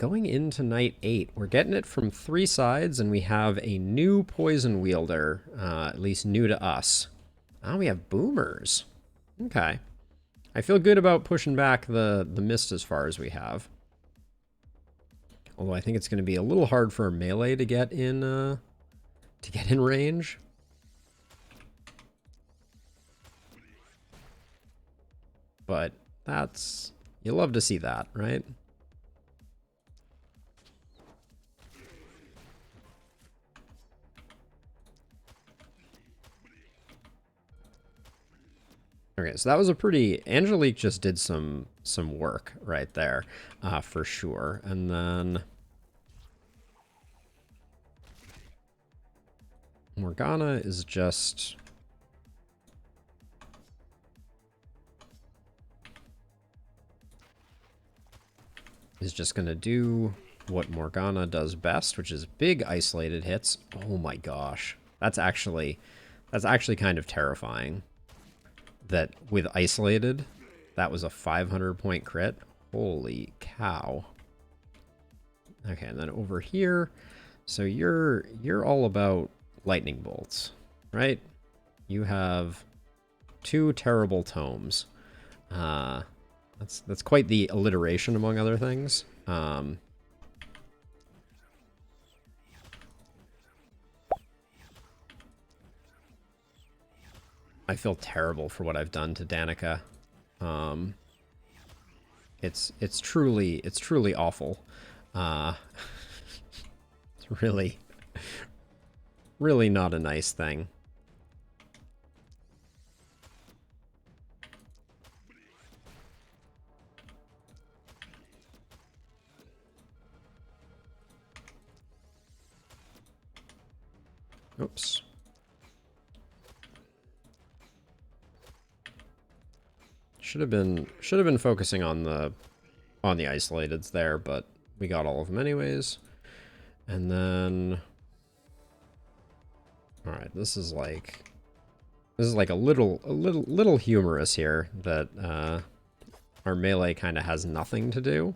going into night 8, we're getting it from 3 sides, and we have a new poison wielder, at least new to us. Oh, we have boomers. Okay. I feel good about pushing back the mist as far as we have. Although I think it's going to be a little hard for a melee to get in range. But that's... you love to see that, right? Okay, so that was a pretty... Angelique just did some work right there, for sure. And then... Morgana is just... going to do what Morgana does best, which is big isolated hits. Oh my gosh. That's actually kind of terrifying. That with isolated, that was a 500 point crit. Holy cow. Okay, and then over here, so you're all about lightning bolts, right? You have 2 terrible tomes. That's quite the alliteration, among other things. I feel terrible for what I've done to Danica. It's truly awful. It's really not a nice thing. Oops. Should have been focusing on the isolateds there, but we got all of them anyways. And then, all right, this is like a little humorous here that our melee kind of has nothing to do.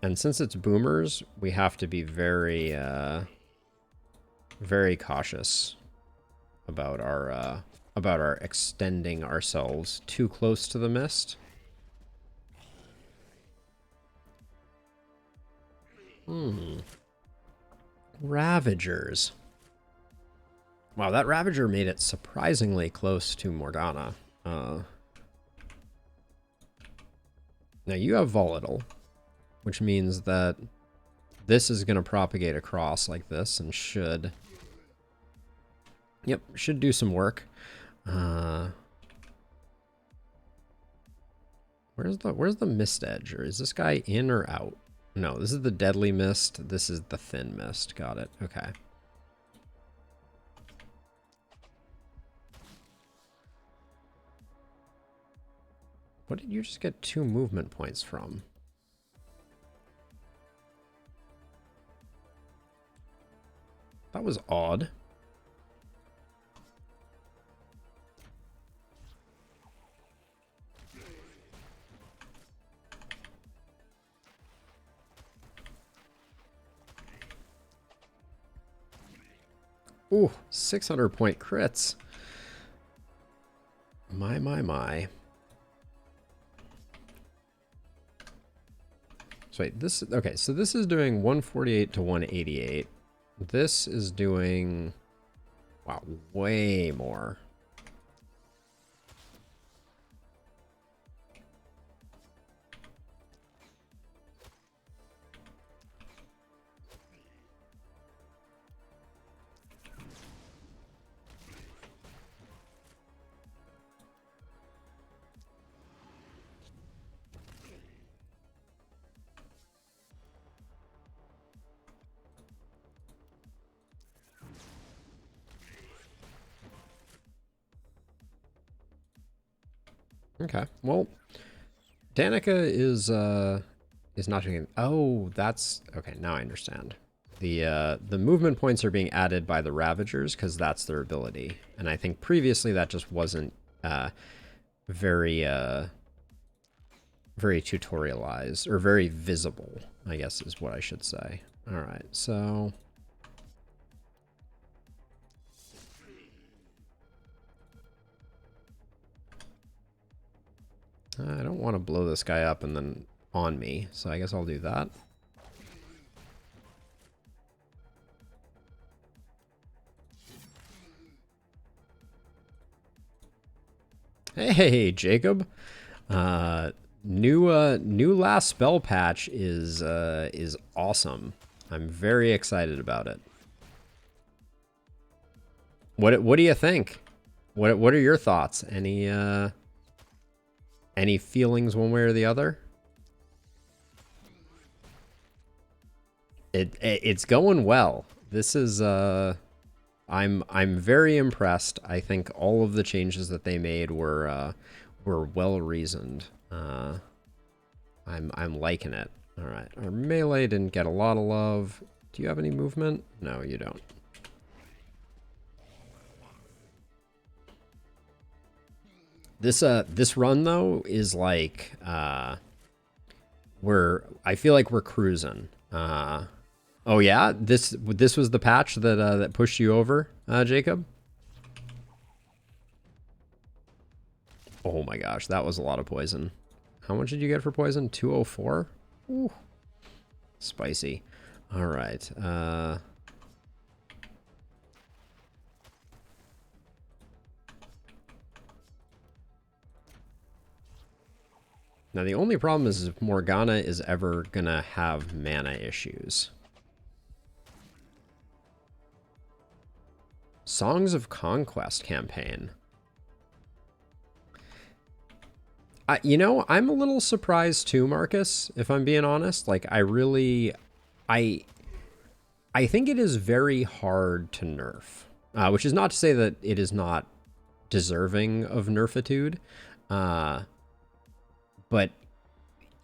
And since it's boomers, we have to be very very cautious about our extending ourselves too close to the mist. Ravagers. Wow, that Ravager made it surprisingly close to Morgana. Now you have Volatile, which means that this is going to propagate across like this and should... Yep, should do some work. Where's the mist edge? Or is this guy in or out? No, this is the deadly mist. This is the thin mist. Got it. Okay. What did you just get 2 movement points from? That was odd. Ooh, 600 point crits. My. So wait, this... Okay, so this is doing 148 to 188. This is doing... Wow, way more. Okay, well, Danica is not doing... Oh, that's... Okay, now I understand. The movement points are being added by the Ravagers because that's their ability. And I think previously that just wasn't... very very tutorialized, or very visible, I guess is what I should say. All right, so I don't want to blow this guy up and then on me, so I guess I'll do that. Hey, Jacob. New last spell patch is awesome. I'm very excited about it. What do you think? What are your thoughts? Any feelings one way or the other? It's going well. This is I'm very impressed. I think all of the changes that they made were well reasoned. I'm liking it. All right, our melee didn't get a lot of love. Do you have any movement? No, you don't. This run though is like I feel like we're cruising. Oh yeah, this was the patch that that pushed you over, Jacob. Oh my gosh, that was a lot of poison. How much did you get for poison? 204? Ooh. Spicy. All right. Now the only problem is if Morgana is ever gonna have mana issues. Songs of Conquest campaign. You know, I'm a little surprised too, Marcus, if I'm being honest. Like, I think it is very hard to nerf, which is not to say that it is not deserving of nerfitude, but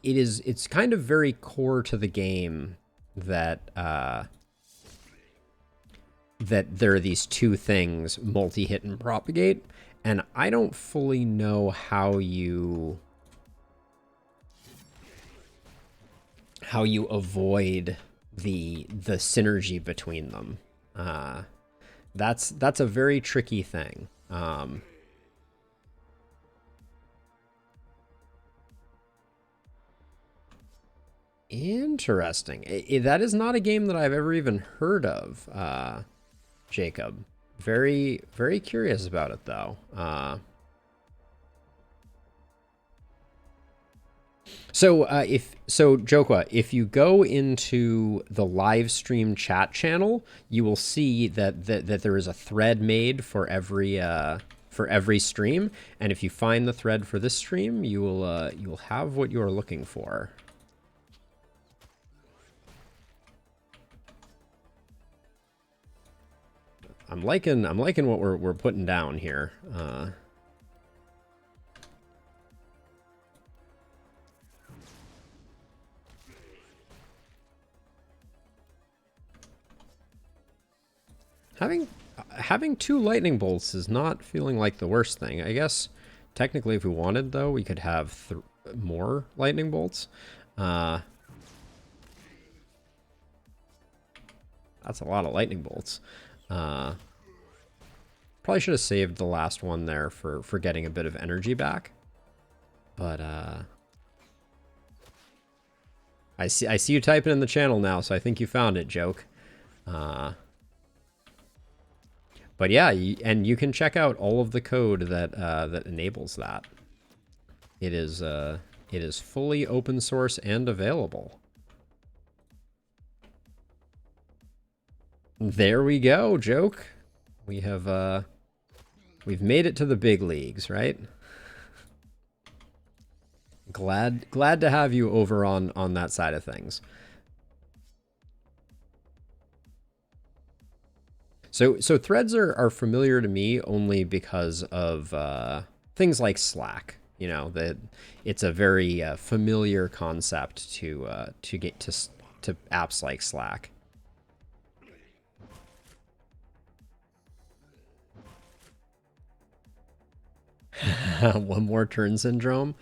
it's kind of very core to the game that that there are these two things, multi-hit and propagate. And I don't fully know how you avoid the synergy between them. That's a very tricky thing. Interesting. That is not a game that I've ever even heard of, Jacob. Very, very curious about it, though. So Jokwa, if you go into the live stream chat channel, you will see that there is a thread made for every stream, and if you find the thread for this stream, you will have what you are looking for. I'm liking what we're putting down here. Having two lightning bolts is not feeling like the worst thing. I guess technically, if we wanted, though, we could have more lightning bolts. That's a lot of lightning bolts. Probably should have saved the last one there for getting a bit of energy back. But I see you typing in the channel now, so I think you found it, Joke. But yeah, and you can check out all of the code that that enables that. It is fully open source and available. There we go, Joke. We have we've made it to the big leagues, right? Glad to have you over on that side of things. So threads are familiar to me only because of things like Slack. You know, that it's a very familiar concept to get to apps like Slack. One more turn syndrome.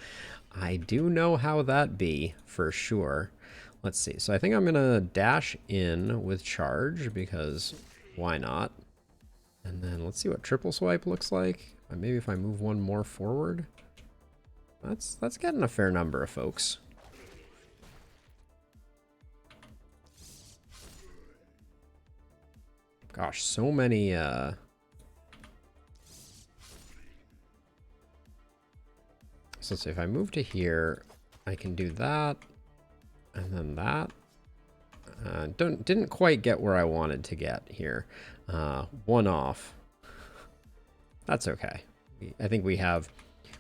I do know how that be, for sure. Let's see. So I think I'm going to dash in with charge, because why not? And then let's see what triple swipe looks like. Maybe if I move one more forward. That's getting a fair number of folks. Gosh, so many... So let's see, if I move to here, I can do that, and then that. Didn't quite get where I wanted to get here. One off. That's okay. I think we have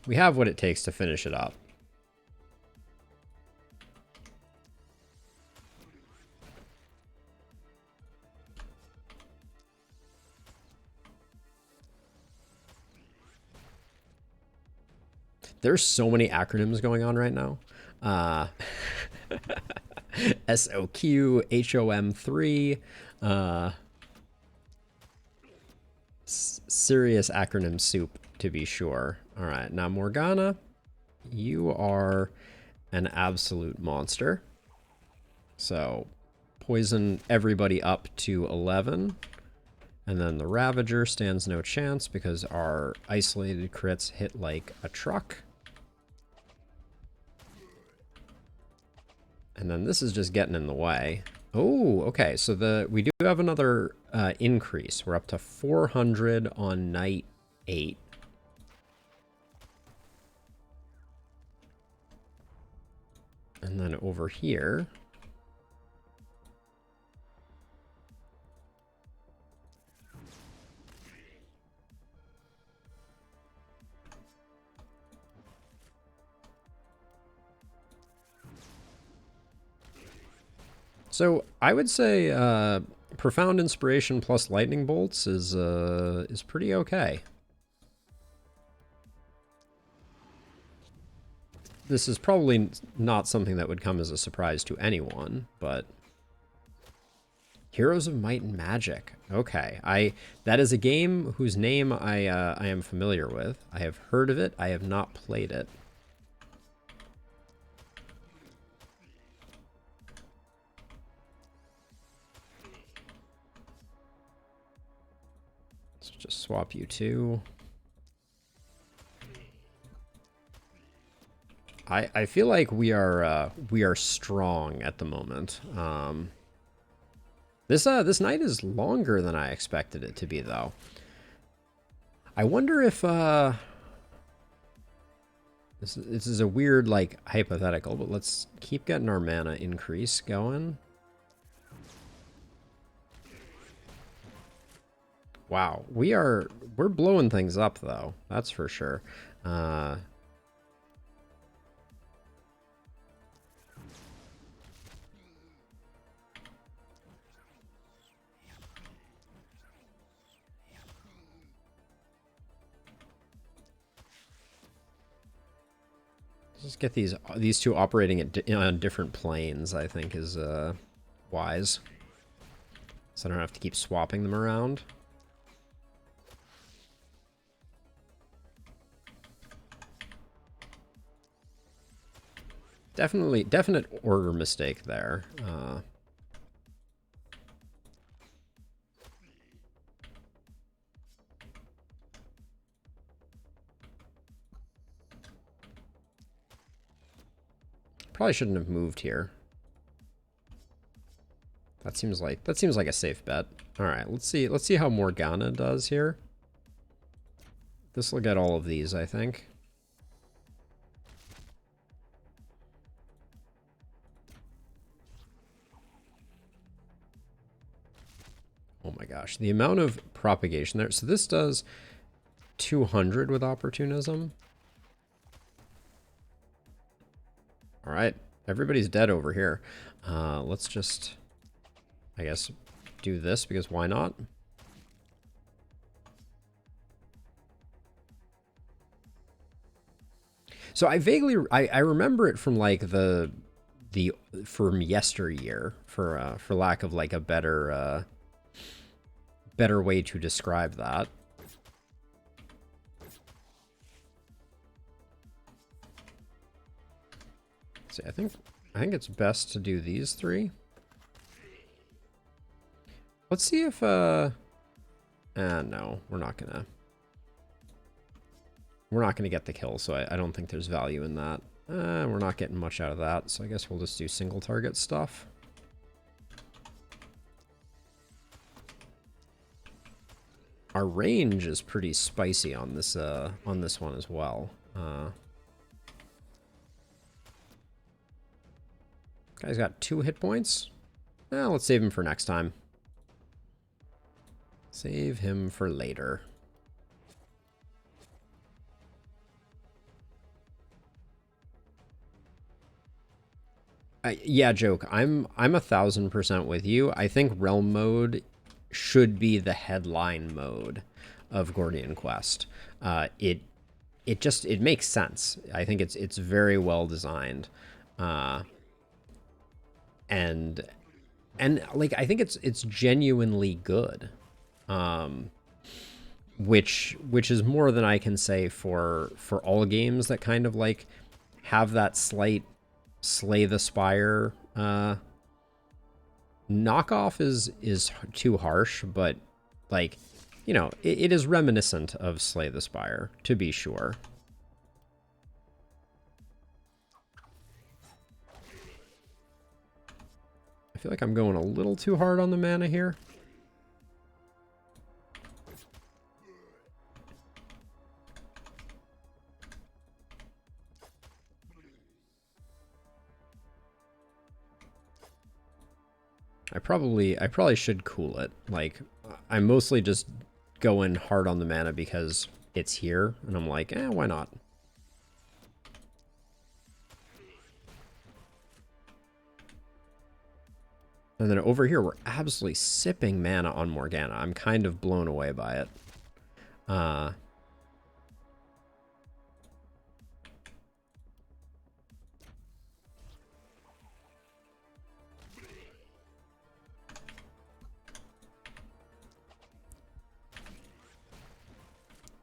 what it takes to finish it up. There's so many acronyms going on right now. SOQ, HOM3, serious acronym soup, to be sure. All right, now Morgana, you are an absolute monster. So poison everybody up to 11. And then the Ravager stands no chance because our isolated crits hit like a truck. And then this is just getting in the way. Oh, okay. So we do have another increase. We're up to 400 on night 8. And then over here. So I would say Profound Inspiration plus Lightning Bolts is pretty okay. This is probably not something that would come as a surprise to anyone, but Heroes of Might and Magic. Okay, that is a game whose name I am familiar with. I have heard of it. I have not played it. Just swap you two. I feel like we are strong at the moment. This night is longer than I expected it to be, though. I wonder if this is a weird like hypothetical, but let's keep getting our mana increase going. Wow, we're blowing things up though. That's for sure. Just get these two operating on different planes, I think is wise. So I don't have to keep swapping them around. Definite order mistake there. Probably shouldn't have moved here. That seems like a safe bet. All right, let's see how Morgana does here. This will get all of these, I think. Oh my gosh, the amount of propagation there. So this does 200 with opportunism. All right, everybody's dead over here. Let's just, I guess, do this because why not? So I vaguely, I remember it from like from yesteryear, for lack of like a better way to describe that. See, I think it's best to do these 3. Let's see if no, we're not gonna get the kill, so I don't think there's value in that. We're not getting much out of that, so I guess we'll just do single target stuff. Our range is pretty spicy on this one as well. Guy's got 2 hit points. Let's save him for next time. Save him for later. Yeah, Joke. I'm 1000% with you. I think Realm mode should be the headline mode of Gordian Quest. It makes sense. I think it's very well designed, and like I think it's genuinely good, which is more than I can say for all games that kind of like have that slight Slay the Spire knockoff is too harsh, but like, you know, it is reminiscent of Slay the Spire, to be sure. I feel like I'm going a little too hard on the mana here. I probably should cool it. Like, I'm mostly just going hard on the mana because it's here, and I'm like, why not? And then over here, we're absolutely sipping mana on Morgana. I'm kind of blown away by it.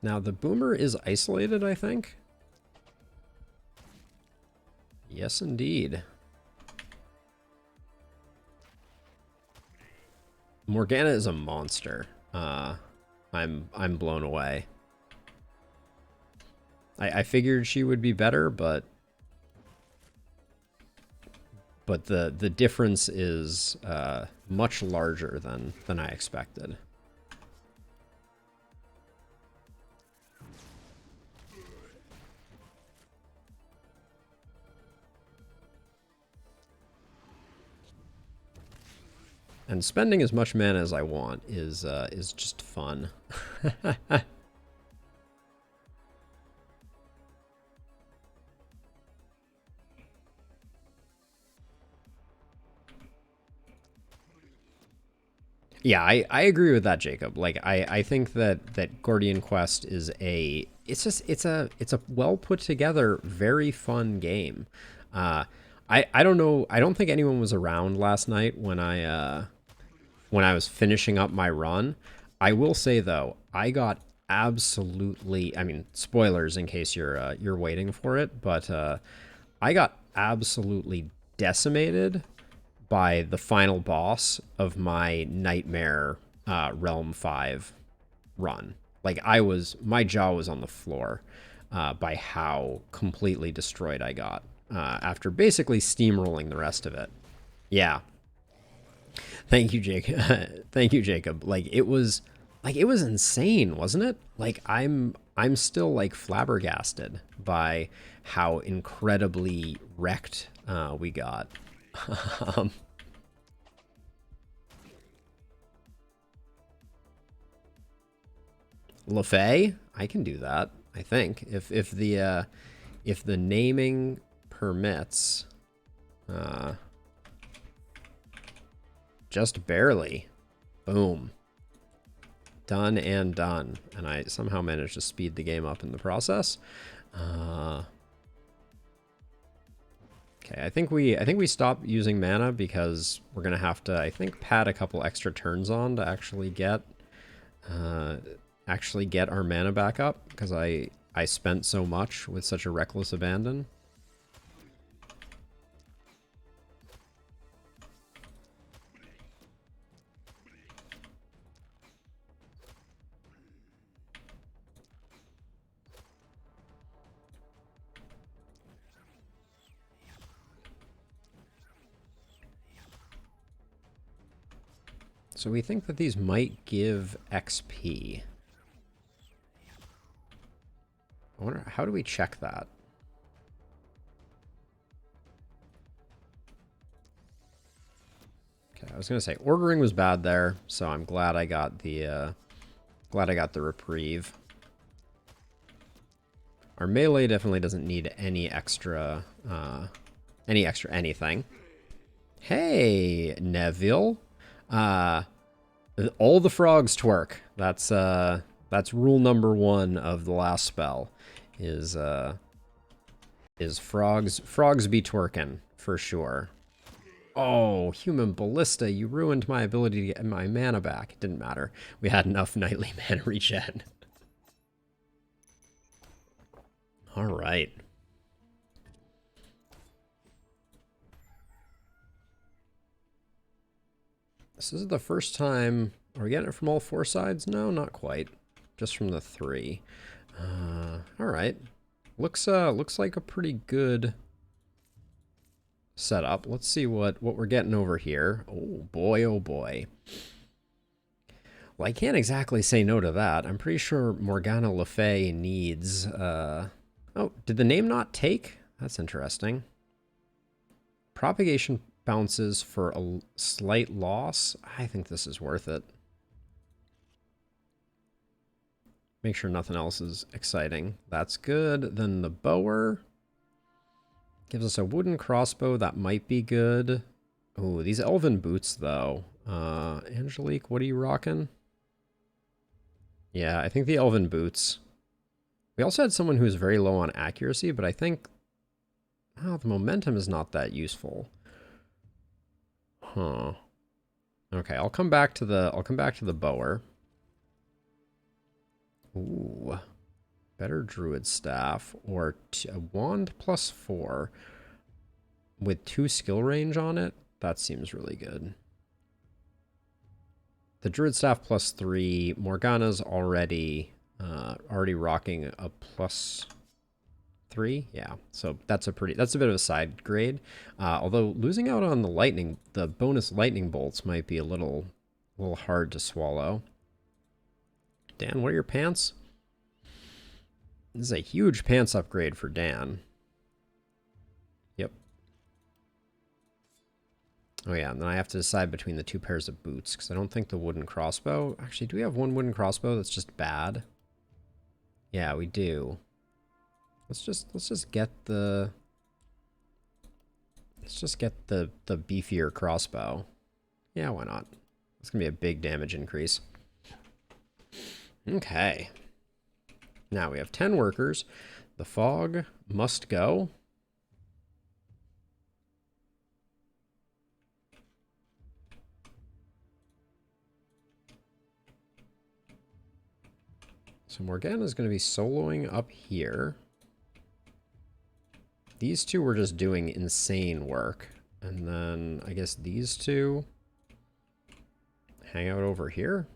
Now, the Boomer is isolated, I think. Yes, indeed. Morgana is a monster. I'm blown away. I figured she would be better, but the difference is much larger than I expected. And spending as much mana as I want is just fun. Yeah, I agree with that, Jacob. Like, I think that Gordian Quest is it's a well put together, very fun game. I don't know. I don't think anyone was around last night when I was finishing up my run. I will say though, I got absolutely, I mean, spoilers in case you're waiting for it, but I got absolutely decimated by the final boss of my Nightmare Realm 5 run. Like, my jaw was on the floor by how completely destroyed I got after basically steamrolling the rest of it. Yeah. Thank you, Jake. Thank you, Jacob. Like, it was insane, wasn't it? Like, I'm still like flabbergasted by how incredibly wrecked we got. LaFay, I can do that. I think if the naming permits, just barely, boom, done and done, and I somehow managed to speed the game up in the process. Okay, I think we stop using mana because we're gonna have to, I think, pad a couple extra turns on to actually get our mana back up, because I spent so much with such a reckless abandon. So we think that these might give XP. I wonder, how do we check that? Okay, I was gonna say ordering was bad there, so I'm glad I got the reprieve. Our melee definitely doesn't need any extra anything. Hey, Neville. All the frogs twerk. That's rule number 1 of the last spell. Is frogs be twerking for sure. Oh, human ballista, you ruined my ability to get my mana back. It didn't matter. We had enough nightly mana regen. All right. This is the first time. Are we getting it from all 4 sides? No, not quite. Just from the 3. All right. Looks like a pretty good setup. Let's see what we're getting over here. Oh boy, oh boy. Well, I can't exactly say no to that. I'm pretty sure Morgana Le Fay needs... Oh, did the name not take? That's interesting. Propagation bounces for a slight loss. I think this is worth it. Make sure nothing else is exciting. That's good. Then the bower gives us a wooden crossbow. That might be good. Oh, these elven boots, though. Angelique, what are you rocking? Yeah, I think the elven boots. We also had someone who was very low on accuracy, but I think... Oh, the momentum is not that useful. Huh. Okay, I'll come back to the bower. Ooh. Better druid staff or a wand +4 with 2 skill range on it. That seems really good. The druid staff +3. Morgana's already rocking a +3. Yeah, so that's a bit of a side grade. Although losing out on the bonus lightning bolts might be a little hard to swallow. Dan, what are your pants? This is a huge pants upgrade for Dan. Yep. Oh yeah, and then I have to decide between the 2 pairs of boots, because I don't think the wooden crossbow... Actually, do we have one wooden crossbow that's just bad? Yeah, we do. Let's just get the... Let's just get the beefier crossbow. Yeah, why not? It's gonna be a big damage increase. Okay. Now we have 10 workers. The fog must go. So Morgana is going to be soloing up here. These 2 were just doing insane work. And then I guess these 2 hang out over here.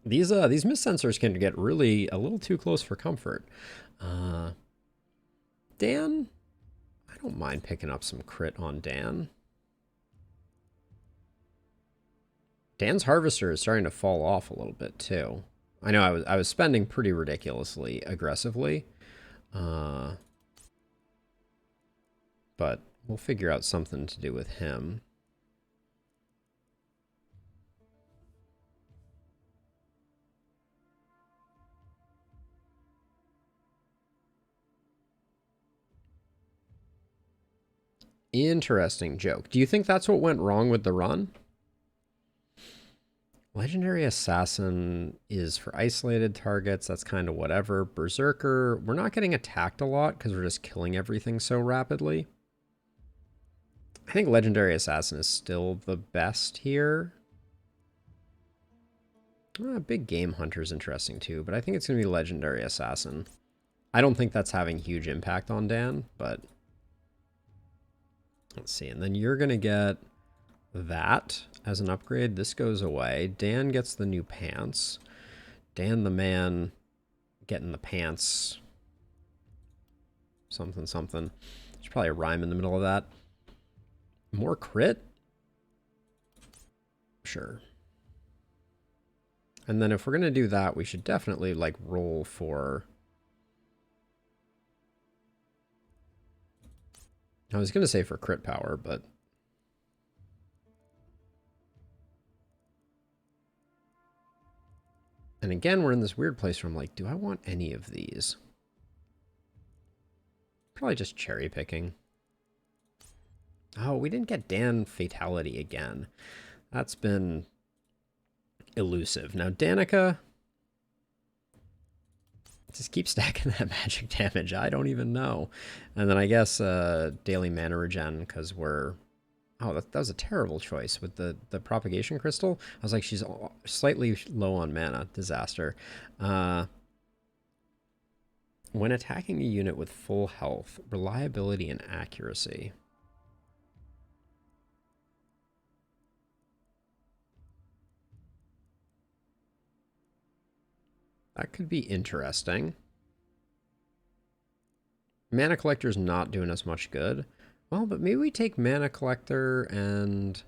These mist sensors can get really a little too close for comfort. Dan, I don't mind picking up some crit on Dan. Dan's harvester is starting to fall off a little bit too. I know I was spending pretty ridiculously aggressively, but we'll figure out something to do with him. Interesting joke. Do you think that's what went wrong with the run? Legendary Assassin is for isolated targets. That's kind of whatever. Berserker, we're not getting attacked a lot because we're just killing everything so rapidly. I think Legendary Assassin is still the best here. Big Game Hunter is interesting too, but I think it's going to be Legendary Assassin. I don't think that's having huge impact on Dan, but... Let's see, and then you're going to get that as an upgrade. This goes away. Dan gets the new pants. Dan the man getting the pants. Something, something. There's probably a rhyme in the middle of that. More crit? Sure. And then if we're going to do that, we should definitely, like, roll for... I was going to say for crit power, but... And again, we're in this weird place where I'm like, do I want any of these? Probably just cherry picking. Oh, we didn't get Dan Fatality again. That's been elusive. Now, Danica... Just keep stacking that magic damage. I don't even know. And then I guess daily mana regen, because we're... Oh, that was a terrible choice with the propagation crystal. I was like, she's slightly low on mana. Disaster. When attacking a unit with full health, reliability and accuracy. That could be interesting. Mana Collector's not doing us much good. Well, but maybe we take Mana Collector and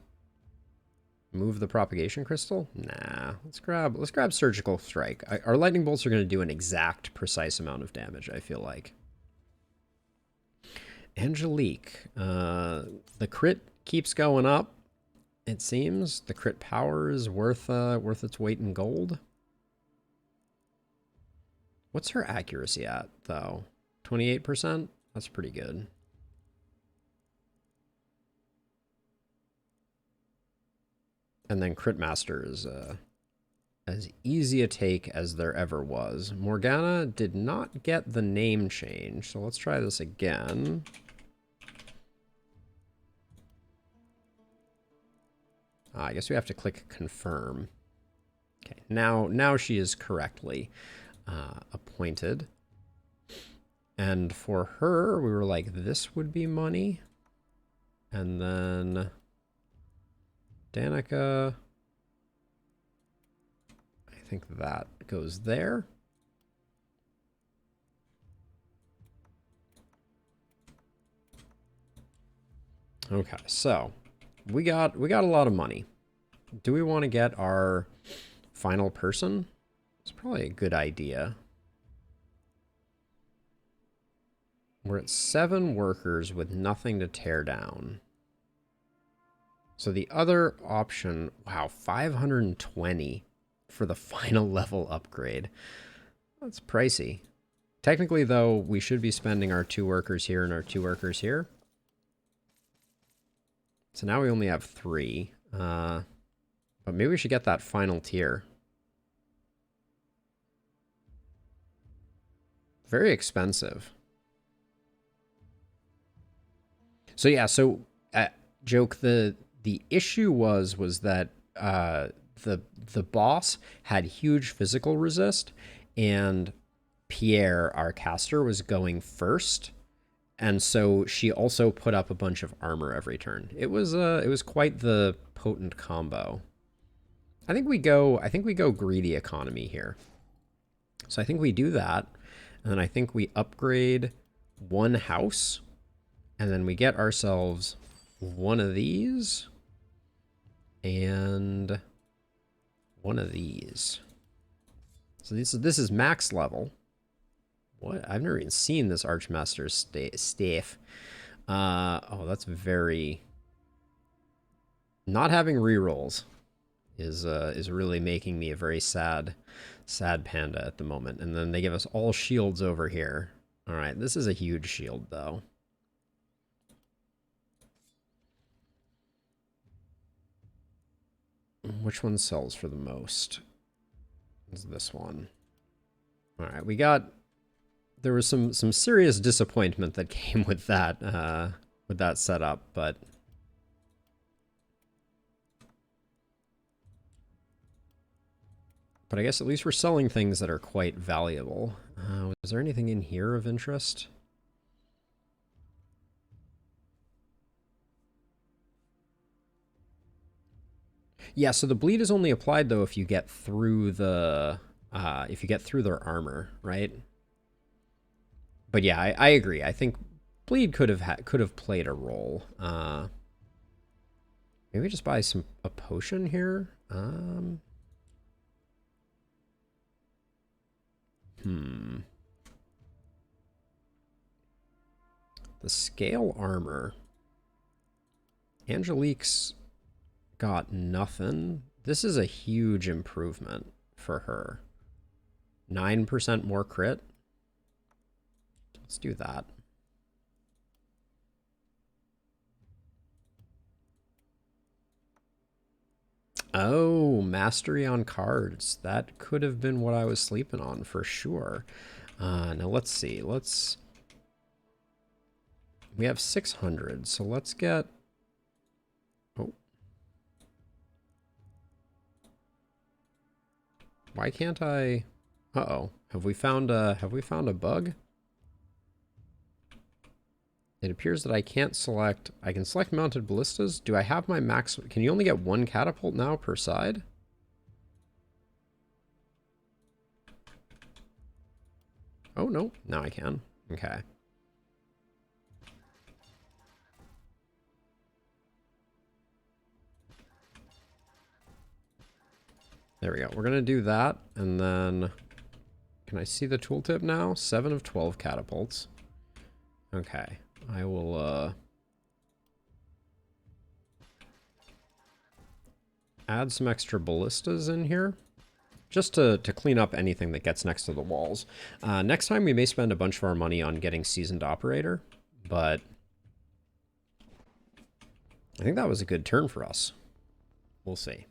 move the Propagation Crystal? Nah, let's grab Surgical Strike. Our Lightning Bolts are going to do an exact, precise amount of damage, I feel like. Angelique. The crit keeps going up, it seems. The crit power is worth its weight in gold. What's her accuracy at, though? 28%? That's pretty good. And then Crit Master is as easy a take as there ever was. Morgana did not get the name change, so let's try this again. I guess we have to click confirm. Okay, now she is correctly appointed. And for her, we were like, this would be money. And then Danica, I think that goes there. Okay, so we got a lot of money. Do we want to get our final person? It's probably a good idea. We're at 7 workers with nothing to tear down. So the other option, wow, 520 for the final level upgrade. That's pricey. Technically, though, we should be spending our 2 workers here and our 2 workers here. So now we only have 3. But maybe we should get that final tier. Very expensive. So yeah, so joke, the issue was that the boss had huge physical resist, and Pierre, our caster, was going first, and so she also put up a bunch of armor every turn. It was quite the potent combo. I think we go greedy economy here. So I think we do that, and then I think we upgrade 1 house. And then we get ourselves 1 of these and 1 of these. So this is max level. What? I've never even seen this Archmaster's staff. Oh, that's very... Not having rerolls is really making me a very sad panda at the moment. And then they give us all shields over here. All right, this is a huge shield, though. Which one sells for the most? Is this one. All right, there was some serious disappointment that came with that setup, but I guess at least we're selling things that are quite valuable. Was there anything in here of interest? Yeah, so the bleed is only applied though if you get through their armor, right? But yeah, I agree. I think bleed could have played a role. Maybe just buy a potion here. The scale armor. Angelique's got nothing. This is a huge improvement for her. 9% more crit. Let's do that. Oh, mastery on cards. That could have been what I was sleeping on for sure. Now let's see. We have 600, so let's get... Oh. Why can't I... Uh-oh. Have we found a bug? It appears that I can't select... I can select mounted ballistas. Do I have my max... Can you only get one catapult now per side? Oh, no. Now I can. Okay. There we go. We're going to do that, and then... Can I see the tooltip now? 7 of 12 catapults. Okay. I will, add some extra ballistas in here. Just to clean up anything that gets next to the walls. Next time we may spend a bunch of our money on getting Seasoned Operator, but... I think that was a good turn for us. We'll see.